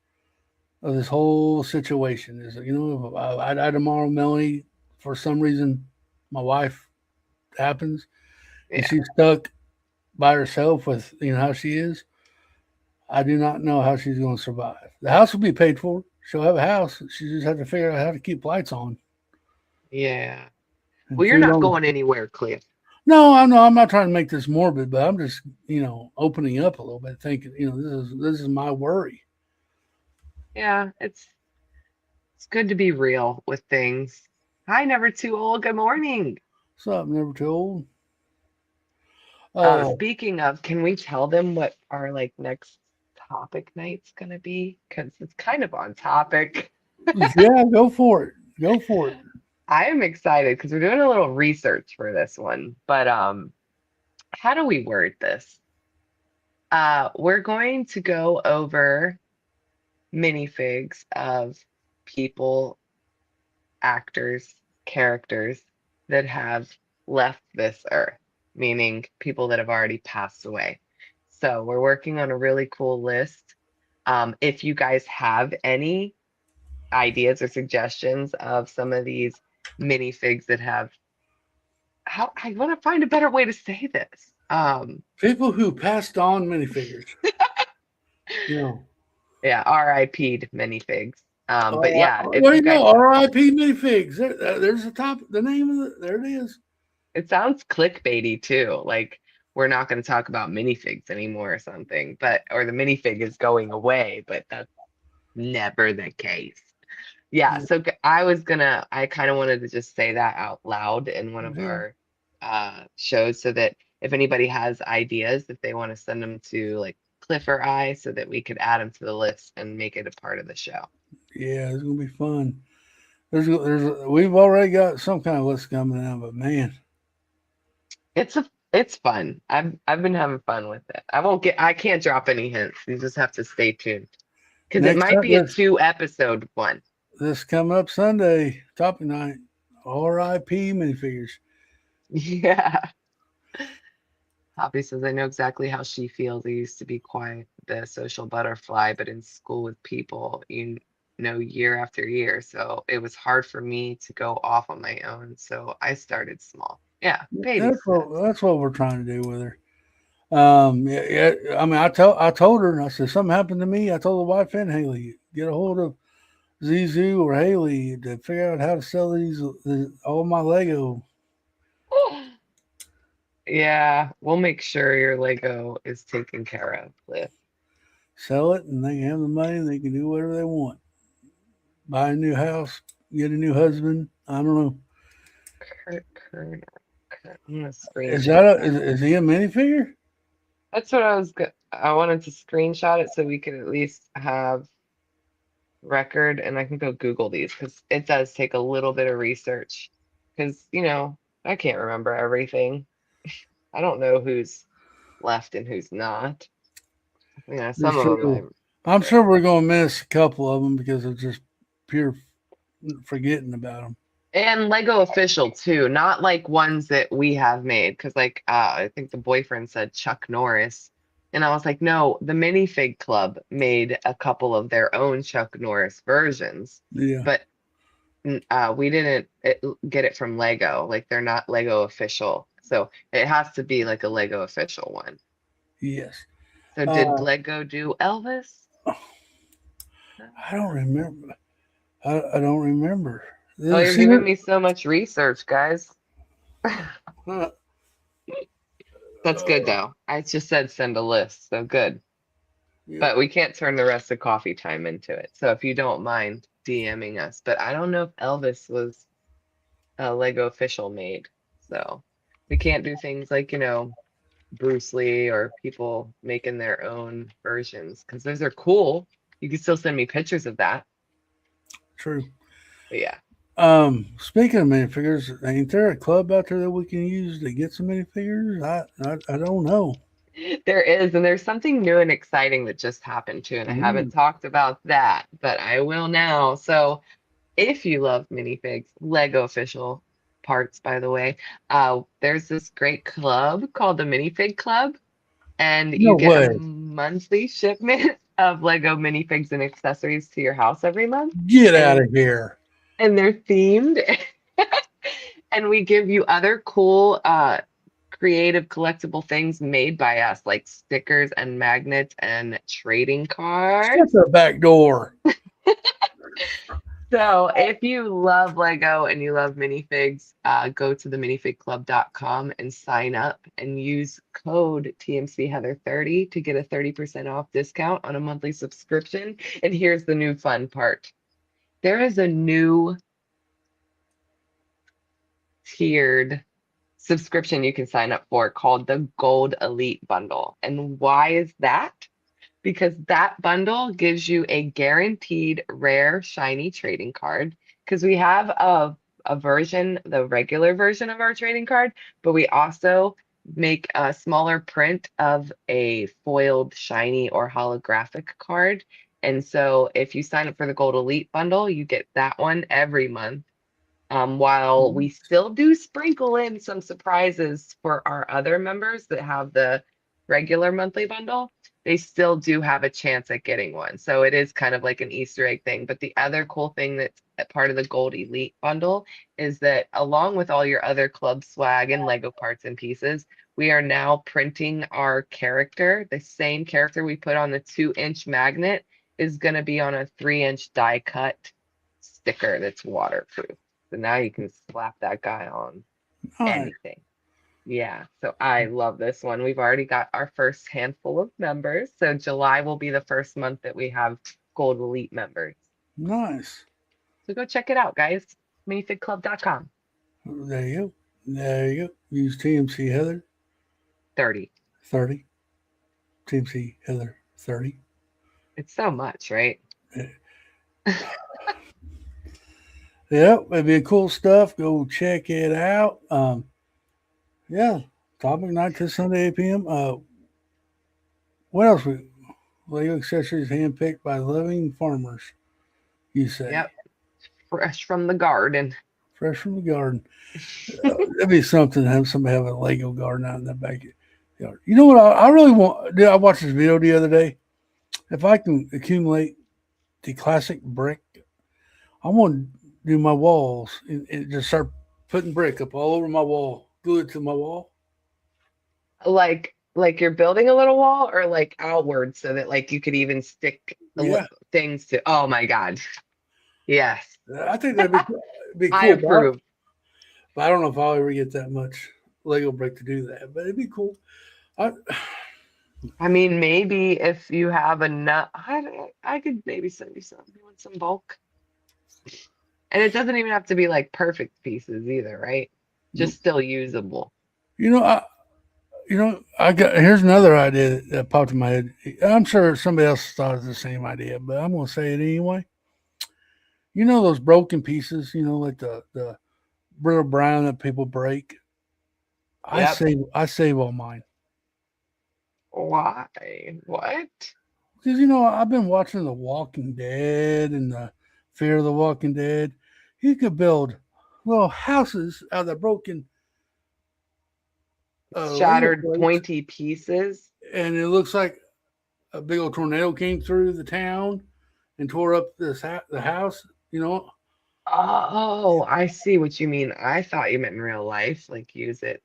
A: of this whole situation. Is if I die tomorrow, Melanie, for some reason, my wife happens and
B: Yeah.
A: she's stuck by herself with how she is. I do not know how she's going to survive. The house will be paid for. She'll have a house. She just has to figure out how to keep lights on
B: Yeah.
A: and
B: Well, you're
A: food
B: not
A: on.
B: going anywhere, Cliff.
A: No, I know I'm not trying to make this morbid, but I'm just opening up a little bit, thinking this is my worry.
B: Yeah, it's good to be real with things. Hi, never too old. Good morning.
A: So I'm never too old. Uh,
B: Speaking of, can we tell them what our like next topic night's gonna be? Because it's kind of on topic.
A: yeah, go for it. Go for it.
B: I am excited because we're doing a little research for this one. But how do we word this? We're going to go over minifigs of people, actors, characters that have left this earth, meaning people that have already passed away. So we're working on a really cool list. If you guys have any ideas or suggestions of some of these minifigs that have, how I want to find a better way to say this.
A: People who passed on minifigures. You know,
B: Yeah, RIP'd minifigs. But yeah, if
A: there
B: you
A: you
B: guys
A: go.
B: have,
A: R.I.P. minifigs. There's the top. The name of it. There it is.
B: it sounds clickbaity too. Like we're not going to talk about minifigs anymore or something, but or the minifig is going away, but that's never the case. Yeah, so I kind of wanted to just say that out loud in one of
A: Yeah,
B: our shows so that if anybody has ideas, if they want to send them to like Cliff or I so that we could add them to the list and make it a part of the show.
A: yeah. It's gonna be fun. We've already got some kind of list coming out, but man,
B: It's fun. I've been having fun with it. I can't drop any hints. You just have to stay tuned because it
A: next
B: might
A: up
B: be a
A: this
B: 2 episode one.
A: this coming up Sunday topic night. R.I.P. minifigures.
B: Yeah. Poppy says, I know exactly how she feels. I used to be quite the social butterfly, but in school with people, year after year. So it was hard for me to go off on my own. So I started small. Yeah, baby steps.
A: That's what we're trying to do with her. Yeah, yeah. I mean, I told her. I said something happened to me. I told the wife and Haley get a hold of Zizu or Haley to figure out how to sell all my Lego.
B: Yeah, we'll make sure your Lego is taken care of, Cliff.
A: sell it, and they can have the money, and they can do whatever they want. Buy a new house, get a new husband. I don't know.
B: I'm gonna
A: Is
B: screenshot
A: that
B: that.
A: is he a minifigure?
B: That's what I wanted to screenshot it so we could at least have record, and I can go Google these because it does take a little bit of research. Because I can't remember everything. I don't know who's left and who's not. Yeah,
A: It's
B: some of them I
A: true. I'm
B: remember.
A: sure we're going to miss a couple of them because of just pure forgetting about them.
B: And Lego official too, not like ones that we have made. Because like I think the boyfriend said Chuck Norris, and I was like, no, the Minifig Club made a couple of their own Chuck Norris versions,
A: Yeah.
B: but we didn't get it from Lego. Like they're not Lego official, so it has to be like a Lego official one.
A: Yes.
B: So did Lego do Elvis?
A: I don't remember. I don't remember.
B: Oh, you're
A: See,
B: giving me so much research, guys.
A: uh,
B: That's good though. I just said send a list, so good.
A: yeah,
B: But we can't turn the rest of coffee time into it. So if you don't mind DMing us, but I don't know if Elvis was a Lego official made. So we can't do things like, Bruce Lee or people making their own versions because those are cool. You can still send me pictures of that.
A: true.
B: But yeah,
A: Speaking of minifigures, ain't there a club out there that we can use to get some minifigures? I don't know.
B: there is, and there's something new and exciting that just happened too, and I
A: Ooh,
B: haven't talked about that, but I will now. So if you love minifigs, Lego official parts, by the way, there's this great club called the Minifig Club, and you
A: no
B: get a
A: way.
B: monthly shipment of Lego minifigs and accessories to your house every month,
A: Get out
B: and
A: of here.
B: they're themed, and we give you other cool, creative collectible things made by us, like stickers and magnets and trading
A: Shut
B: cards.
A: the back door.
B: So if you love Lego and you love minifigs, go to theminifigclub.com and sign up and use code TMC Heather 30 to get a 30% off discount on a monthly subscription. And here's the new fun part. There is a new tiered subscription you can sign up for called the Gold Elite Bundle. And why is that? Because that bundle gives you a guaranteed rare shiny trading card. Because we have a version, the regular version of our trading card, but we also make a smaller print of a foiled shiny or holographic card. And so if you sign up for the Gold Elite bundle, you get that one every month. While we still do sprinkle in some surprises for our other members that have the regular monthly bundle, they still do have a chance at getting one. So it is kind of like an Easter egg thing. But the other cool thing that's a part of the Gold Elite bundle is that along with all your other club swag and Lego parts and pieces, we are now printing our character. The same character we put on the 2-inch magnet is going to be on a 3-inch die cut sticker that's waterproof. So now you can slap that guy on
A: All
B: anything. Yeah, so I love this one. We've already got our first handful of members. So July will be the first month that we have Gold Elite members.
A: nice.
B: So go check it out, guys. minifigclub.com.
A: There you go. There you go. Use TMC Heather
B: 30.
A: 30. TMC Heather 30.
B: It's so much, right?
A: Yep, it'd be cool stuff. Go check it out. Yeah, topic night this Sunday 8 p.m. What else? Lego accessories handpicked by loving farmers. You say
B: Yep. Fresh from the garden.
A: fresh from the garden. That'd be something to have somebody have a Lego garden out in the backyard. You know what? I really want. Dude, I watched this video the other day. If I can accumulate the classic brick, I want to do my walls and just start putting brick up all over my wall, glue it to my wall.
B: Like you're building a little wall or like outward so that like you could even stick
A: Yeah,
B: things to. Oh my God. Yes.
A: I think that'd be
B: I
A: cool.
B: approve.
A: But I don't know if I'll ever get that much Lego brick to do that. But it'd be cool. I,
B: I mean, maybe if you have enough, I could maybe send you some. You want some bulk? And it doesn't even have to be like perfect pieces either, right? Just still usable.
A: You know, I got here's another idea that popped in my head. I'm sure somebody else thought of the same idea, but I'm gonna say it anyway. You know those broken pieces, like the brittle brown that people break.
B: Yep.
A: I save all mine
B: Why? What?
A: because I've been watching The Walking Dead and the Fear of the Walking Dead. You could build little houses out of the broken Lego
B: Shattered
A: plates,
B: pointy pieces.
A: and it looks like a big old tornado came through the town and tore up the house.
B: Oh, I see what you mean. I thought you meant in real life, like use it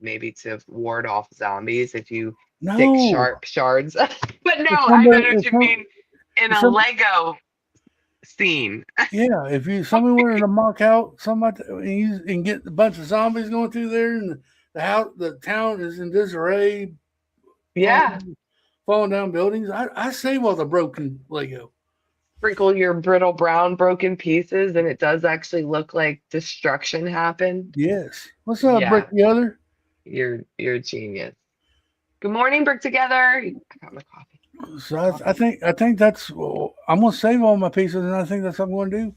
B: maybe to ward off zombies if you stick
A: No,
B: sharp shards. But no,
A: if
B: I know
A: somebody,
B: what you mean in
A: if
B: a
A: some,
B: Lego scene.
A: yeah, if somebody wanted to mark out somebody and get a bunch of zombies going through there, and the town is in disarray,
B: Yeah.
A: falling, falling down buildings. I save all the broken Lego.
B: Sprinkle your brittle brown broken pieces and it does actually look like destruction happened.
A: Yes. What's up,
B: Yeah,
A: Brick the other?
B: you're a genius. Good morning, Brick Together. I got my coffee.
A: So
B: Coffee.
A: I think that's I'm gonna save all my pieces, and I think that's what I'm gonna do.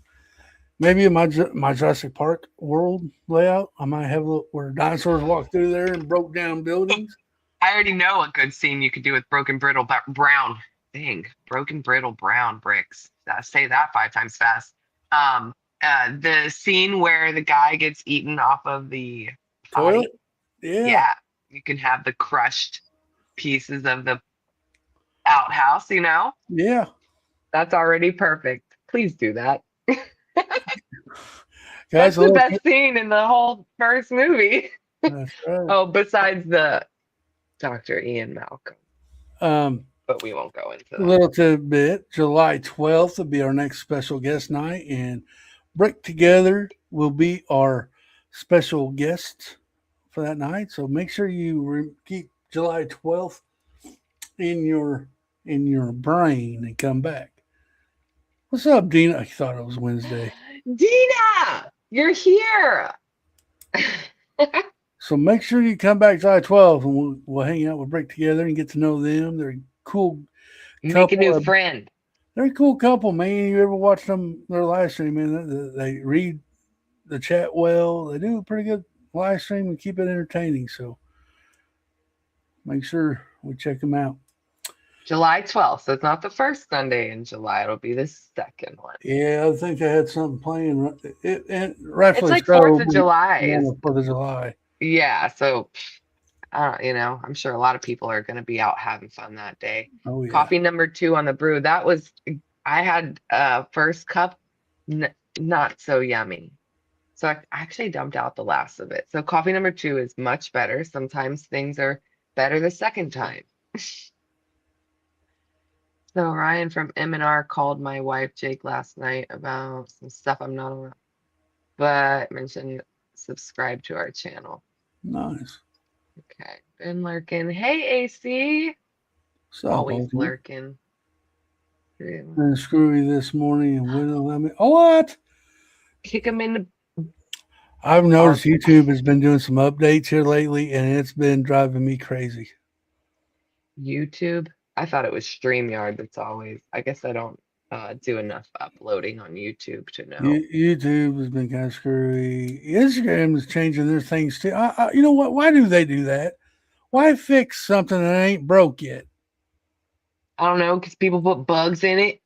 A: Maybe in my Jurassic Park world layout, I might have where dinosaurs walked through there and broke down buildings.
B: I already know a good scene you could do with broken brittle brown. Dang, broken brittle brown bricks. Say that 5 times fast. Um, the scene where the guy gets eaten off of the
A: Toilet?
B: potty.
A: Yeah.
B: Yeah, you can have the crushed pieces of the outhouse,
A: Yeah.
B: That's already perfect. Please do that. That's
A: Guys, a
B: the
A: little
B: best scene in the whole first movie.
A: that's right.
B: Oh, besides the Dr. Ian Malcolm,
A: Um,
B: but we won't go into
A: a
B: that.
A: little tidbit. July 12th will be our next special guest night, and Brick Together will be our special guest for that night. So make sure you keep July 12th in your brain and come back. What's up, Dina? I thought it was Wednesday.
B: Dina, you're here.
A: So make sure you come back July 12th, and we'll hang out with Brick Together and get to know them. They're a cool
B: Make a
A: couple.
B: new friend.
A: They're a cool couple, man. You ever watch them their live stream? Man, they read the chat well. They do a pretty good live stream and keep it entertaining. So make sure we check them out.
B: July 12th. So it's not the first Sunday in July. It'll be the second one.
A: Yeah, I think they had something playing, and
B: It's
A: rightfully
B: like
A: so.
B: 4th of July.
A: On the 4th of July.
B: Yeah. So, I'm sure a lot of people are going to be out having fun that day.
A: Oh yeah.
B: Coffee number 2 on the brew. I had first cup, not so yummy. So I actually dumped out the last of it. So coffee number 2 is much better. Sometimes things are better the second time. So Ryan from M&R called my wife Jake last night about some stuff I'm not aware of, but mentioned subscribe to our channel.
A: Nice.
B: Okay, been lurking. Hey AC,
A: So
B: always lurking.
A: been screwy this morning and wouldn't let me. Oh, what?
B: Kick him in the
A: I've noticed YouTube has been doing some updates here lately, and it's been driving me crazy.
B: YouTube. I thought it was StreamYard. That's always. I guess I don't do enough uploading on YouTube to know.
A: YouTube has been kind of screwy. Instagram is changing their things too. You know what? Why do they do that? Why fix something that ain't broke yet?
B: I don't know because people put bugs in it.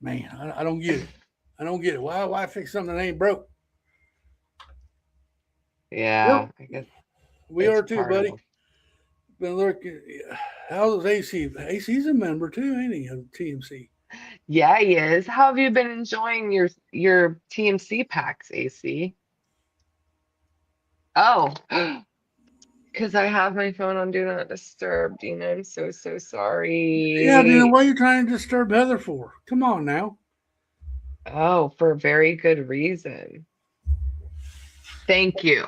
A: Man, I don't get it. I don't get it. Why fix something that ain't broke?
B: Yeah,
A: Yep.
B: I guess
A: We are too, buddy. Been lurking. How's AC? AC's a member too, ain't he? Of TMC.
B: Yeah, he is. How have you been enjoying your TMC packs, AC? Oh, because I have my phone on Do Not Disturb, Dina. I'm so sorry.
A: Yeah, Dina, what are you trying to disturb Heather for? Come on now.
B: Oh, for a very good reason. Thank you.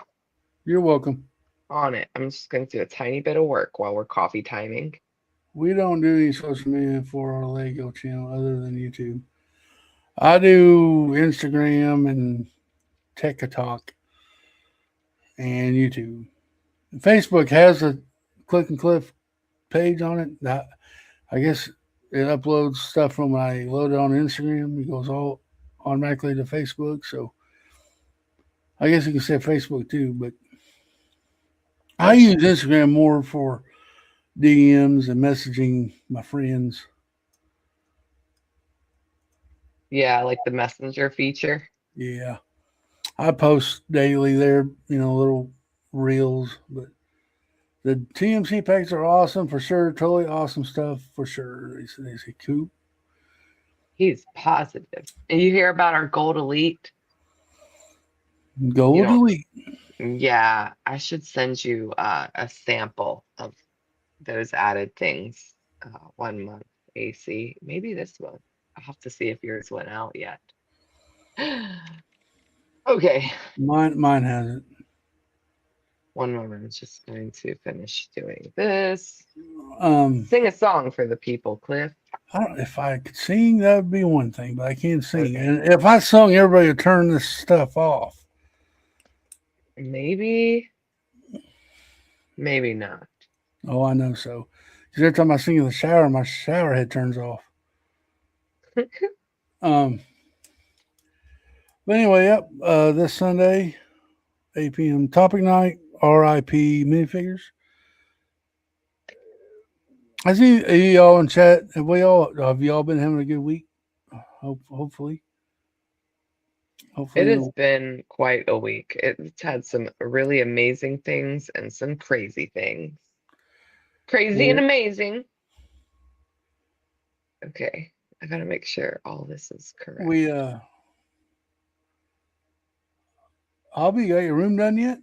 A: You're welcome.
B: on it. I'm just going to do a tiny bit of work while we're coffee timing.
A: We don't do any social media for our Lego channel other than YouTube. I do Instagram and TikTok and YouTube. Facebook has a Click and Cliff page on it. I guess it uploads stuff from when I load it on Instagram. It goes all automatically to Facebook. So I guess you can say Facebook too, but I use Instagram more for DMs and messaging my friends.
B: Yeah, like the messenger feature.
A: Yeah. I post daily there, little reels, but the TMC packs are awesome for sure. Totally awesome stuff for sure. They say cool.
B: He's positive. And you hear about our gold elite? You
A: Gold
B: don't.
A: Elite.
B: Yeah, I should send you a sample of those added things. 1 month AC. Maybe this month. I'll have to see if yours went out yet. Okay.
A: Mine has it.
B: One moment. I'm just going to finish doing this.
A: Um,
B: Sing a song for the people, Cliff.
A: if I could sing, that would be one thing, but I can't sing.
B: Okay.
A: And if I sung, everybody would turn this stuff off.
B: Maybe, maybe not.
A: Oh, I know so. Because every time I sing in the shower, my shower head turns off. Um, but anyway, yep. This Sunday, 8 p.m. topic night, RIP minifigures. I see y'all in chat. Have y'all been having a good week? Hopefully.
B: It
A: Hopefully.
B: has been quite a week. It's had some really amazing things and some crazy things. Crazy and
A: Yeah,
B: amazing. Okay, I gotta make sure all this is correct.
A: we Hobby, you got your room done yet?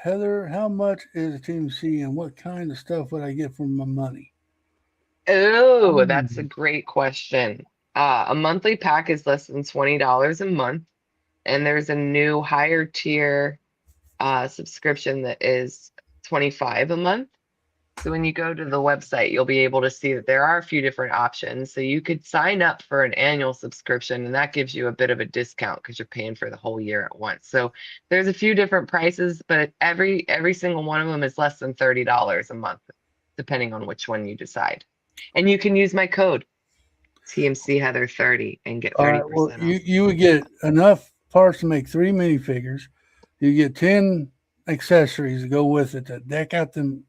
A: Heather, how much is a TMC and what kind of stuff would I get for my money?
B: Oh, that's a great question. A monthly pack is less than $20 a month, and there's a new higher tier subscription that is 25 a month. So when you go to the website, you'll be able to see that there are a few different options. So you could sign up for an annual subscription, and that gives you a bit of a discount because you're paying for the whole year at once. So there's a few different prices, but every single one of them is less than $30 a month, depending on which one you decide. And you can use my code TMC Heather 30 and get
A: All right. Well,
B: 30% off.
A: you would get enough parts to make 3 minifigures. You get 10 accessories to go with it to deck out them.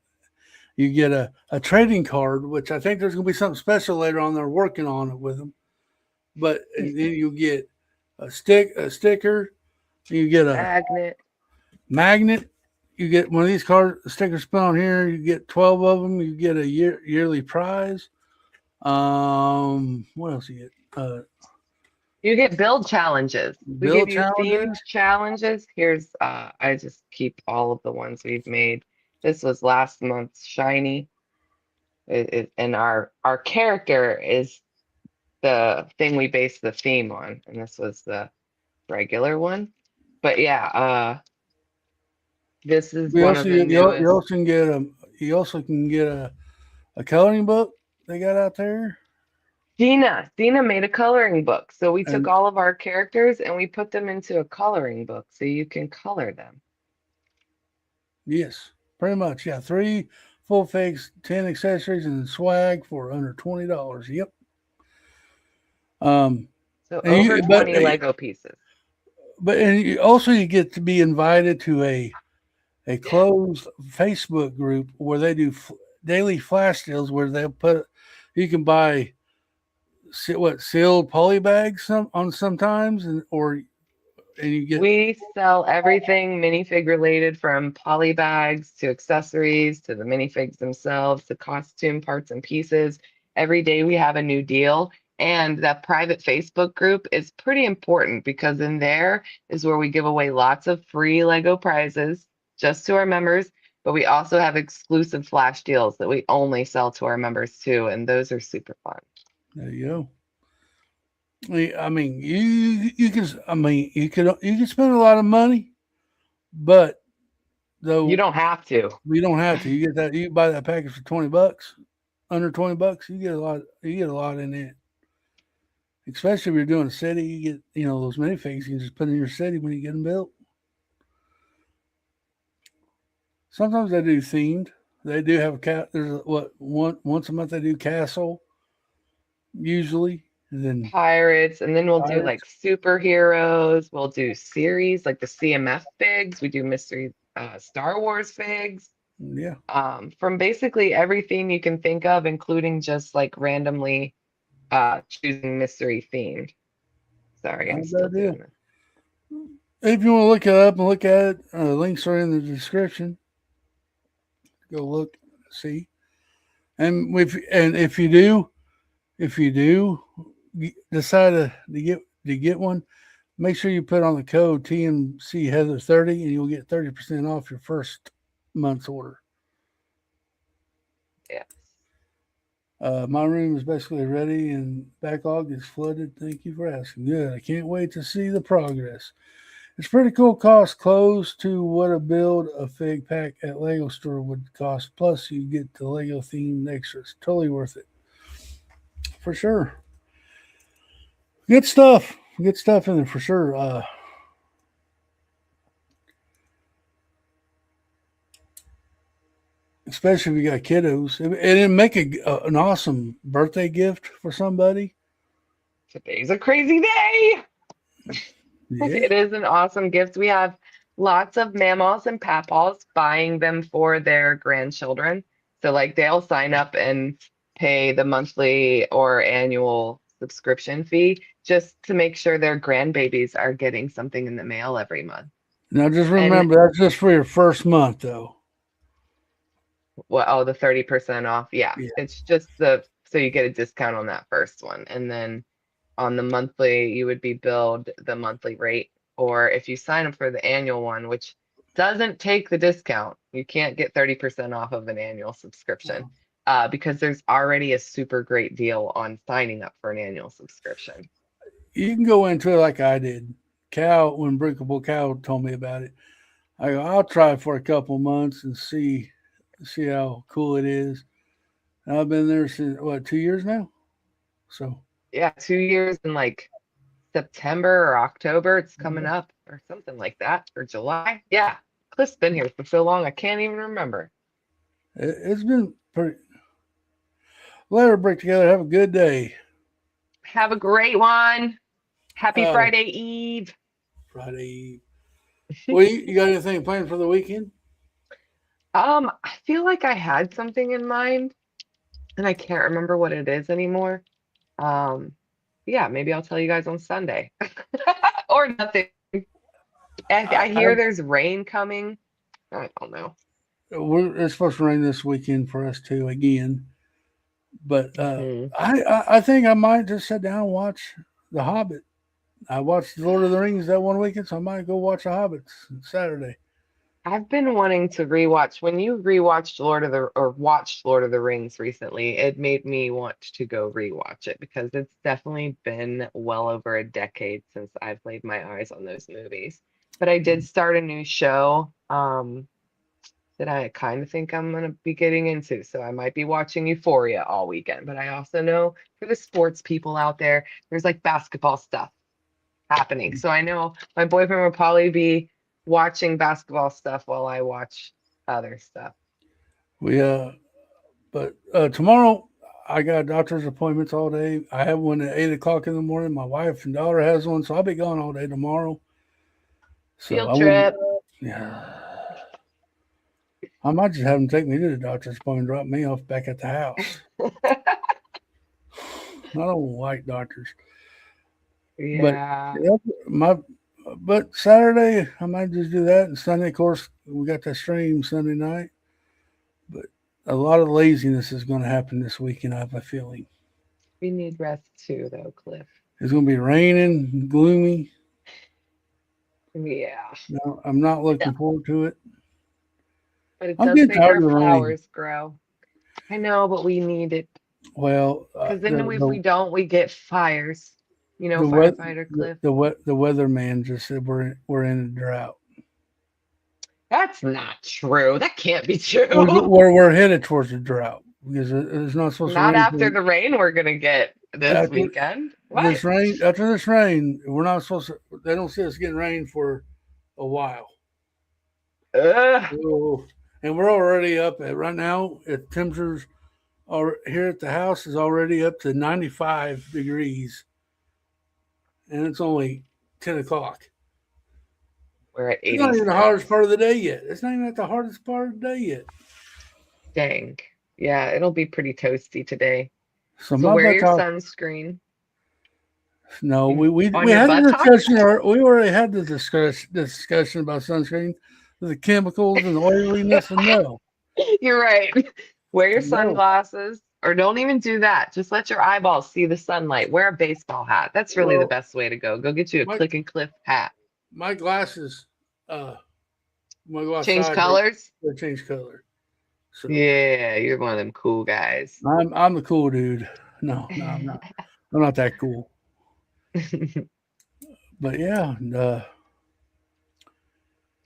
A: You get a trading card, which I think there's going to be something special later on. They're working on it with them. But and then you get a sticker. You get a magnet. You get one of these stickers put on here. You get 12 of them. You get a yearly prize. What else you get?
B: You get build challenges. We give you themed challenges. Here's I just keep all of the ones we've made. This was last month's shiny. And our character is the thing we base the theme on, and this was the regular one. But yeah, this is one of the newest.
A: You also can get a coloring book they got out there.
B: Dina made a coloring book. So we took all of our characters and we put them into a coloring book so you can color them.
A: Yes, pretty much. Yeah, 3 full fakes, 10 accessories, and swag for under $20. Yep.
B: So over 20 Lego pieces.
A: But you get to be invited to a closed Facebook group where they do daily flash deals where you can buy sealed poly bags sometimes and you get.
B: We sell everything minifig related, from poly bags to accessories to the minifigs themselves to costume parts and pieces. Every day we have a new deal. And that private Facebook group is pretty important because in there is where we give away lots of free Lego prizes just to our members. But we also have exclusive flash deals that we only sell to our members too. And those are super fun.
A: There you go. I mean, you can. I mean, you can spend a lot of money, but though.
B: You don't have to.
A: You don't have to. You get that. You buy that package for $20. Under $20, you get a lot. You get a lot in it. Especially if you're doing a city, you get those minifigs. You can just put in your city when you get them built. Sometimes they do themed. They do have a cat. There's once a month they do castle. Usually, and then
B: Pirates, and then we'll do
A: pirates.
B: like superheroes. We'll do series like the CMF figs. We do mystery Star Wars figs.
A: Yeah,
B: From basically everything you can think of, including just like randomly choosing mystery themed. Sorry, I'm
A: not a bad
B: still
A: deal.
B: doing this.
A: If you want to look it up and look at it, links are in the description. Go look, see, and if you do decide to get one, make sure you put on the code TMC Heather 30, and you'll get 30% off your first month's order.
B: Yes.
A: My room is basically ready and backlog is flooded. Thank you for asking. Good. I can't wait to see the progress. It's pretty cool. Cost close to what a build a fig pack at Lego store would cost. Plus, you get the Lego themed extras. Totally worth it. For sure. Good stuff. Good stuff in there for sure. Especially if you got kiddos. And it'd make an awesome birthday gift for somebody.
B: Today's a crazy day.
A: Yeah.
B: It is an awesome gift. We have lots of mamaws and papaws buying them for their grandchildren. So like they'll sign up and pay the monthly or annual subscription fee just to make sure their grandbabies are getting something in the mail every month.
A: Now just
B: And
A: remember that's just for your first month though.
B: well, oh, the 30% off. Yeah,
A: Yeah.
B: it's just so you get a discount on that first one. And then on the monthly, you would be billed the monthly rate. Or if you sign up for the annual one, which doesn't take the discount, you can't get 30% off of an annual subscription because there's already a super great deal on signing up for an annual subscription.
A: You can go into it like I did. When Brickable Cow told me about it, I'll try it for a couple months and see how cool it is. And I've been there since 2 years now. So
B: Yeah, 2 years in like September or October, it's coming up or something like that, or July. Yeah, Cliff's been here for so long, I can't even remember.
A: it's been pretty. Let her break together. Have a good day.
B: Have a great one. Happy
A: Uh,
B: Friday Eve.
A: Friday. Well, you got anything planned for the weekend?
B: I feel like I had something in mind and I can't remember what it is anymore. Um, yeah, maybe I'll tell you guys on Sunday. Or nothing. I hear there's rain coming. I don't know.
A: It's supposed to rain this weekend for us too again. But
B: Hmm.
A: I think I might just sit down and watch The Hobbit. I watched Lord of the Rings that one weekend, so I might go watch The Hobbits Saturday.
B: I've been wanting to rewatch. When you rewatched watched Lord of the Rings recently, it made me want to go rewatch it because it's definitely been well over a decade since I've laid my eyes on those movies. But I did start a new show that I kind of think I'm gonna be getting into. So I might be watching Euphoria all weekend. But I also know for the sports people out there, there's like basketball stuff happening. So I know my boyfriend will probably be watching basketball stuff while I watch other stuff.
A: We but tomorrow I got doctor's appointments all day. I have one at 8 o'clock in the morning. My wife and daughter has one, so I'll be gone all day tomorrow. So
B: Field
A: I won't.
B: trip.
A: Yeah, I might just have them take me to the doctor's appointment, drop me off back at the house. I don't like doctors, but
B: Yeah.
A: yeah, my but Saturday I might just do that, and Sunday, of course, we got that stream Sunday night. But a lot of laziness is going to happen this weekend. I have a feeling
B: We need rest too, though, Cliff.
A: it's going to be raining, gloomy.
B: Yeah.
A: No, I'm not
B: Yeah.
A: looking forward to it.
B: But it
A: I'm
B: does
A: getting
B: make
A: tired
B: our
A: of the rain.
B: flowers grow. I know, but we need it.
A: Well,
B: Because then if we don't, we get fires. You know,
A: the
B: firefighter Cliff.
A: the weatherman just said we're in a drought.
B: That's not true. That can't be true.
A: We're headed towards the drought because it's not supposed to
B: Not
A: rain.
B: after the rain we're gonna get this
A: After
B: weekend. What?
A: after this rain, we're not supposed to. They don't see us getting rain for a while.
B: Ugh.
A: So, and we're already up at right now. At temperatures are here at the house is already up to 95 degrees, and it's only 10 o'clock.
B: We're at
A: It's not
B: 86.
A: even the hottest part of the day yet. It's not even at the hardest part of the day yet.
B: Dang. Yeah, it'll be pretty toasty today.
A: So
B: So
A: my
B: wear your
A: buttock.
B: sunscreen.
A: No, we
B: On
A: we
B: your
A: had a
B: buttock?
A: discussion. We already had the discussion about sunscreen, the chemicals and the oiliness, and no,
B: You're right. Wear your
A: no.
B: sunglasses, or don't even do that. Just let your eyeballs see the sunlight. Wear a baseball hat. That's really the
A: Well,
B: best way to go. Go get you a
A: my
B: Click and Cliff hat.
A: my glasses, when I go
B: Change
A: outside,
B: colors.
A: they change color. So
B: Yeah, you're one of them cool guys.
A: I'm the cool dude. No, I'm not. I'm not that cool. But yeah,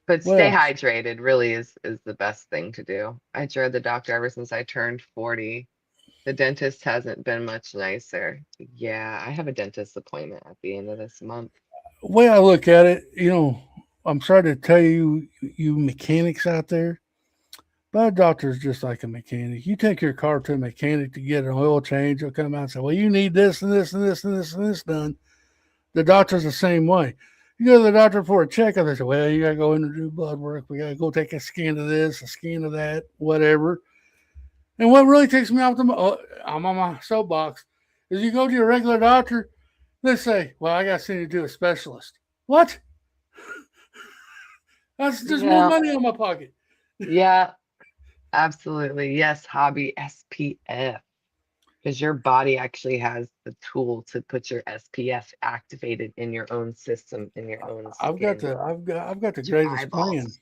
B: But
A: what
B: stay
A: else?
B: hydrated really is the best thing to do. I dread the doctor ever since I turned 40. The dentist hasn't been much nicer. Yeah, I have a dentist appointment at the end of this month.
A: The way I look at it, I'm sorry to tell you, you mechanics out there, but a doctor's just like a mechanic. You take your car to a mechanic to get an oil change, they'll come out and say, well, you need this and this and this and this and this done. The doctor's the same way. You go to the doctor for a checkup, they say, well, you got to go in and do blood work. We got to go take a scan of this, a scan of that, whatever. And what really takes me off I'm on my soapbox, is you go to your regular doctor, they say, well, I got to send you to a specialist. What? That's just more
B: Yeah,
A: money in my pocket.
B: yeah, absolutely. Yes, hobby SPF. Because your body actually has the tool to put your SPF activated in your own system, in your own
A: I've got
B: skin.
A: the
B: Your
A: greatest plan.
B: eyeballs.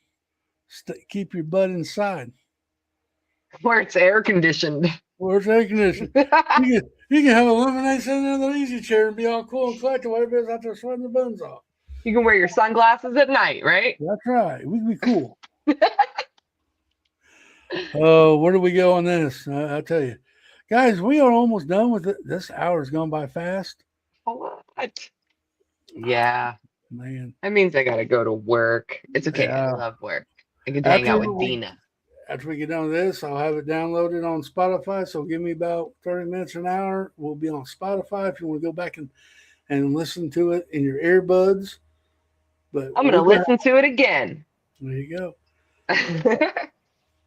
A: Keep your butt inside.
B: Where it's air conditioned.
A: Where's air conditioning? You can have a lemonade sitting in the easy chair and be all cool and collected while everybody's out there sweating their buns off.
B: You can wear your sunglasses at night, right?
A: That's right. We can be cool. Oh, where do we go on this? I'll tell you. Guys, we are almost done with it. This hour's gone by fast.
B: What? Yeah.
A: Man.
B: That means I gotta go to work. It's okay. I
A: Yeah.
B: love work. I can hang out with Dina.
A: After we get done with this, I'll have it downloaded on Spotify. So give me about 30 minutes, an hour. We'll be on Spotify if you want to go back and listen to it in your earbuds. But
B: I'm gonna listen to it again.
A: There you go.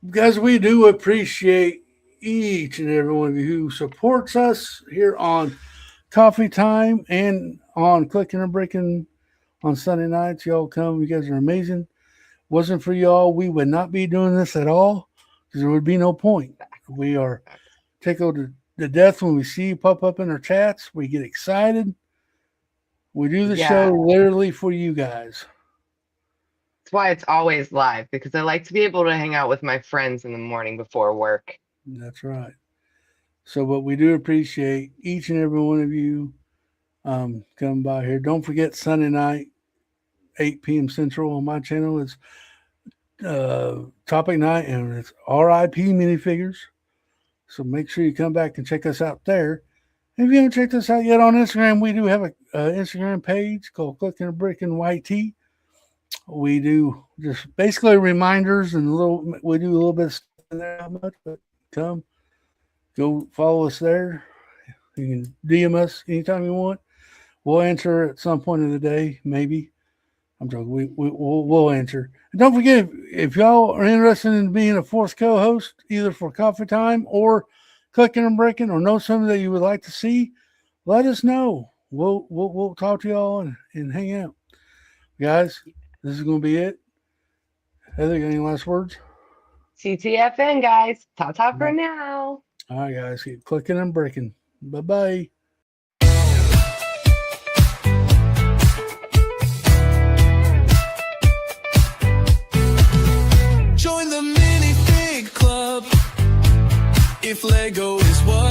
A: Guys, we do appreciate each and every one of you who supports us here on Coffee Time and on Clicking and Breaking on Sunday nights. Y'all come. You guys are amazing. Wasn't for y'all, we would not be doing this at all because there would be no point. We are tickled to death when we see you pop up in our chats. We get excited. We do the show literally for you guys.
B: That's why it's always live, because I like to be able to hang out with my friends in the morning before work.
A: That's right. So, but we do appreciate each and every one of you coming by here. Don't forget Sunday night, 8 p.m. Central on my channel. It's topic night, and it's RIP minifigures. So make sure you come back and check us out there. If you haven't checked us out yet on Instagram, we do have an Instagram page called Clicken Bricken YT. We do just basically reminders and we do a little bit of stuff in there, not much, but come, go follow us there. You can DM us anytime you want. We'll answer at some point of the day, maybe. I'm joking. We'll answer. And don't forget, if y'all are interested in being a fourth co-host, either for Coffee Time or Clicking and Breaking, or know something that you would like to see, let us know. We'll talk to y'all and hang out. Guys, this is going to be it. Heather, got any last words?
B: CTFN, guys. Ta-ta for now.
A: All right, guys. Keep clicking and breaking. Bye-bye.
C: Join the minifig club if Lego is what